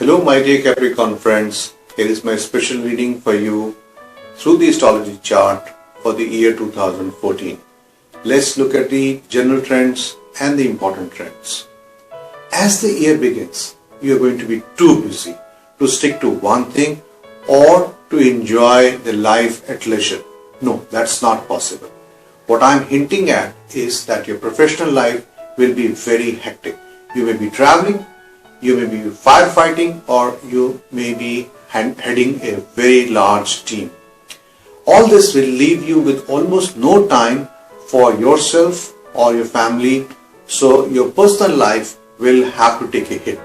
Hello my dear Capricorn friends, here is my special reading for you through the astrology chart for the year 2014. Let's look at the general trends and the important trends. As the year begins, you are going to be too busy to stick to one thing or to enjoy the life at leisure. No, that's not possible. What I'm hinting at is that your professional life will be very hectic. You may be traveling, you may be firefighting, or you may be heading a very large team. All this will leave you with almost no time for yourself or your family, so your personal life will have to take a hit.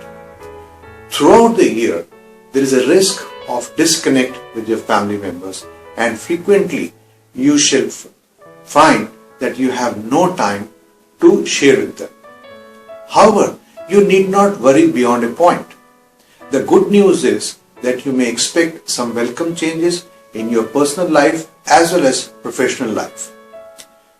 Throughout the year, there is a risk of disconnect with your family members, and frequently you shall find that you have no time to share with them. However, you need not worry beyond a point. The good news is that you may expect some welcome changes in your personal life as well as professional life.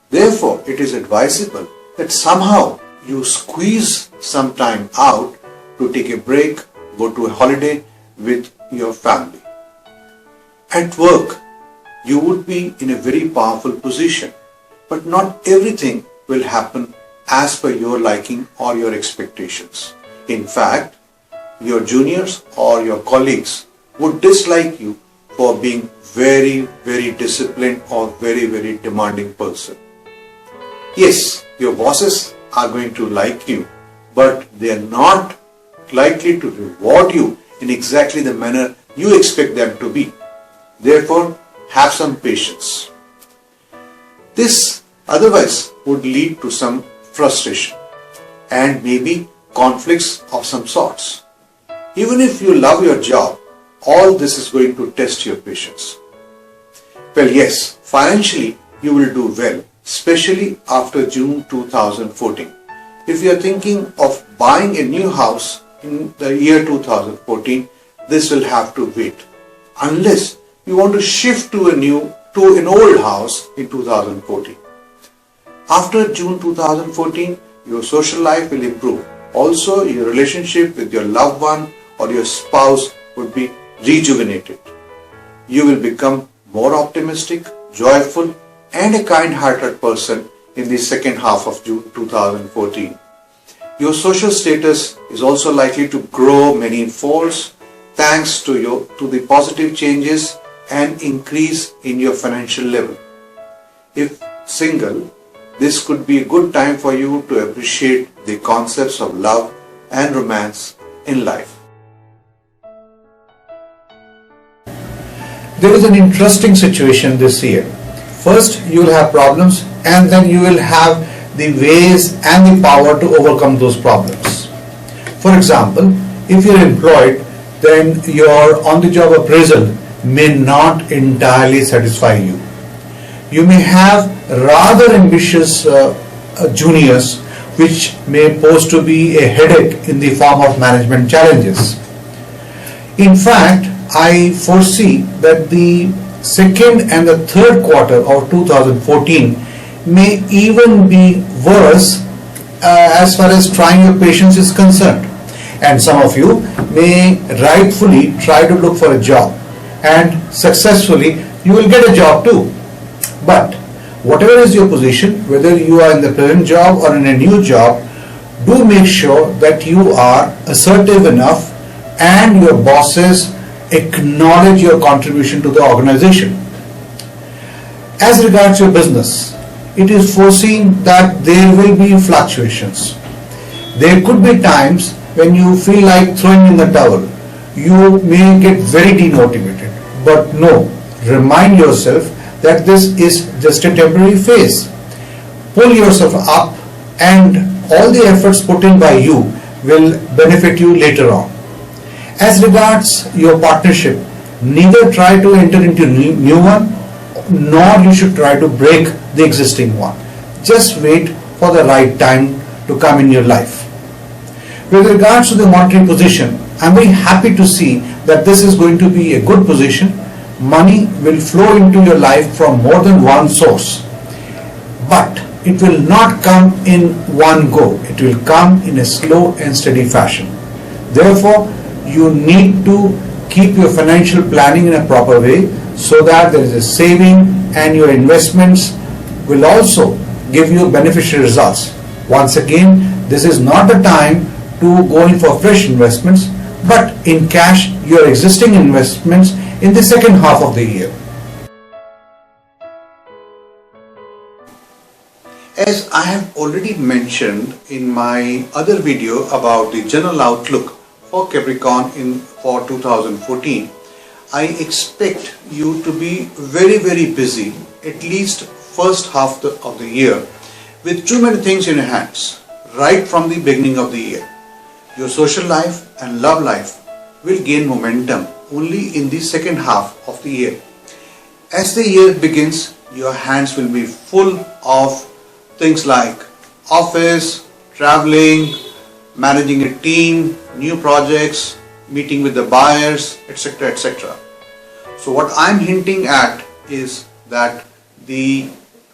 Therefore, it is advisable that somehow you squeeze some time out to take a break, go to a holiday with your family. At work, you would be in a very powerful position, but not everything will happen as per your liking or your expectations. In fact, your juniors or your colleagues would dislike you for being very disciplined or very demanding person. Yes, your bosses are going to like you, but they are not likely to reward you in exactly the manner you expect them to be. Therefore, have some patience. This otherwise would lead to some frustration and maybe conflicts of some sorts. Even if you love your job, all this is going to test your patience. Well, yes, financially you will do well, especially after June 2014. If you are thinking of buying a new house in the year 2014, this will have to wait, unless you want to shift to an old house in 2014. After June 2014, your social life will improve. Also, your relationship with your loved one or your spouse would be rejuvenated. You will become more optimistic, joyful, and a kind-hearted person in the second half of June 2014. Your social status is also likely to grow many folds thanks to the positive changes and increase in your financial level. If single, this could be a good time for you to appreciate the concepts of love and romance in life. There is an interesting situation this year. First, you will have problems, and then you will have the ways and the power to overcome those problems. For example, if you are employed, then your on-the-job appraisal may not entirely satisfy you. You may have rather ambitious juniors, which may pose to be a headache in the form of management challenges. In fact, I foresee that the second and the third quarter of 2014 may even be worse as far as trying your patience is concerned. And some of you may rightfully try to look for a job, and successfully you will get a job too. But whatever is your position, whether you are in the present job or in a new job, do make sure that you are assertive enough and your bosses acknowledge your contribution to the organization. As regards your business, it is foreseen that there will be fluctuations. There could be times when you feel like throwing in the towel. You may get very demotivated, but no, remind yourself that this is just a temporary phase. Pull yourself up, and all the efforts put in by you will benefit you later on. As regards your partnership, neither try to enter into a new one, nor you should try to break the existing one. Just wait for the right time to come in your life. With regards to the monetary position, I am very happy to see that this is going to be a good position. Money will flow into your life from more than one source, but it will not come in one go. It will come in a slow and steady fashion. Therefore, you need to keep your financial planning in a proper way so that there is a saving and your investments will also give you beneficial results. Once again, this is not a time to go in for fresh investments, but in cash your existing investments in the second half of the year. As I have already mentioned in my other video about the general outlook for Capricorn for 2014, I expect you to be very busy at least first half of the year with too many things in your hands right from the beginning of the year. Your social life and love life will gain momentum only in the second half of the year. As the year begins, your hands will be full of things like office, traveling, managing a team, new projects, meeting with the buyers, etc. etc. So what I'm hinting at is that the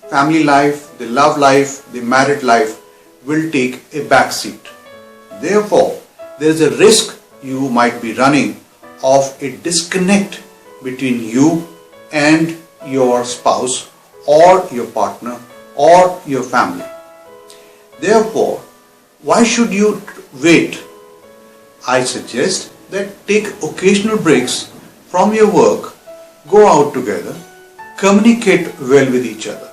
family life, the love life, the married life will take a back seat. Therefore, there is a risk you might be running of a disconnect between you and your spouse or your partner or your family. Therefore, why should you wait? I suggest that take occasional breaks from your work, go out together, communicate well with each other.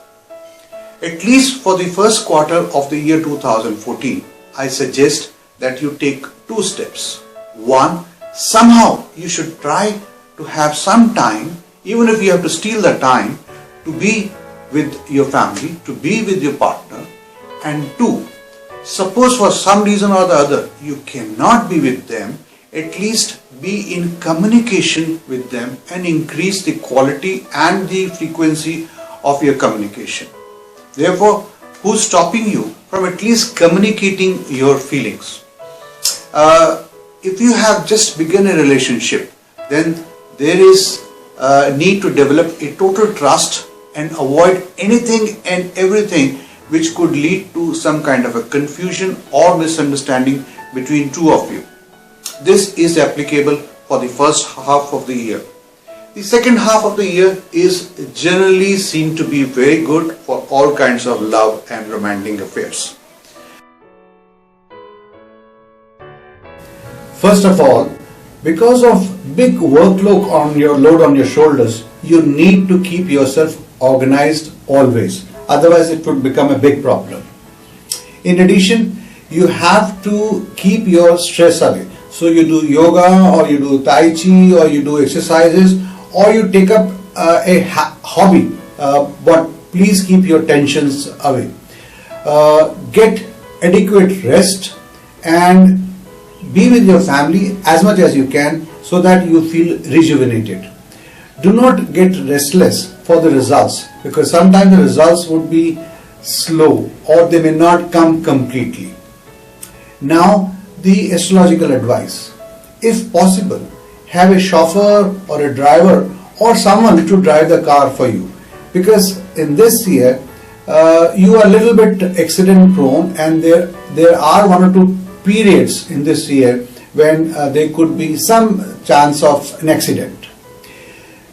At least for the first quarter of the year 2014, I suggest that you take two steps. One, somehow you should try to have some time, even if you have to steal the time, to be with your family, to be with your partner. And two, suppose for some reason or the other you cannot be with them, at least be in communication with them and increase the quality and the frequency of your communication. Therefore, who's stopping you from at least communicating your feelings? If you have just begun a relationship, then there is a need to develop a total trust and avoid anything and everything which could lead to some kind of a confusion or misunderstanding between two of you. This is applicable for the first half of the year. The second half of the year is generally seen to be very good for all kinds of love and romantic affairs. First of all, because of big workload on your shoulders, you need to keep yourself organized always. Otherwise, it would become a big problem. In addition, you have to keep your stress away. So you do yoga, or you do tai chi, or you do exercises, or you take up a hobby. But please keep your tensions away. Get adequate rest and be with your family as much as you can so that you feel rejuvenated. Do not get restless for the results, because sometimes the results would be slow or they may not come completely. Now, the astrological advice. If possible, have a chauffeur or a driver or someone to drive the car for you, because in this year you are a little bit accident prone, and there are one or two periods in this year when there could be some chance of an accident.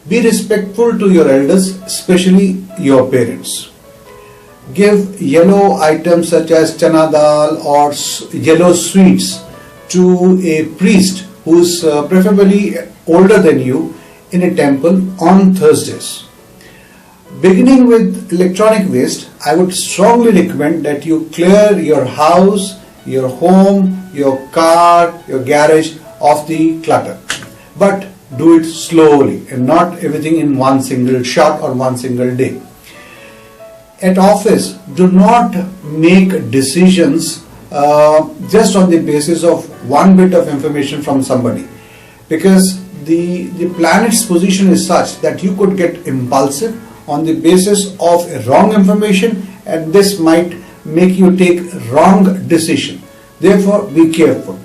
Be respectful to your elders, especially your parents. Give yellow items such as chana dal or yellow sweets to a priest who is preferably older than you in a temple on Thursdays. Beginning with electronic waste, I would strongly recommend that you clear your house, your home, your car, your garage of the clutter. But do it slowly and not everything in one single shot or one single day. At office, do not make decisions just on the basis of one bit of information from somebody, because the planet's position is such that you could get impulsive on the basis of wrong information, and this might make you take wrong decision. Therefore, be careful.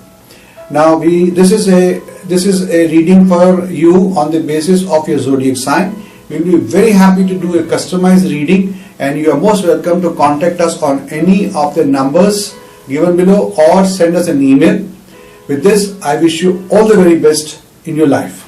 Now, this is a reading for you on the basis of your zodiac sign. We will be very happy to do a customized reading, and you are most welcome to contact us on any of the numbers given below or send us an email. With this, I wish you all the very best in your life.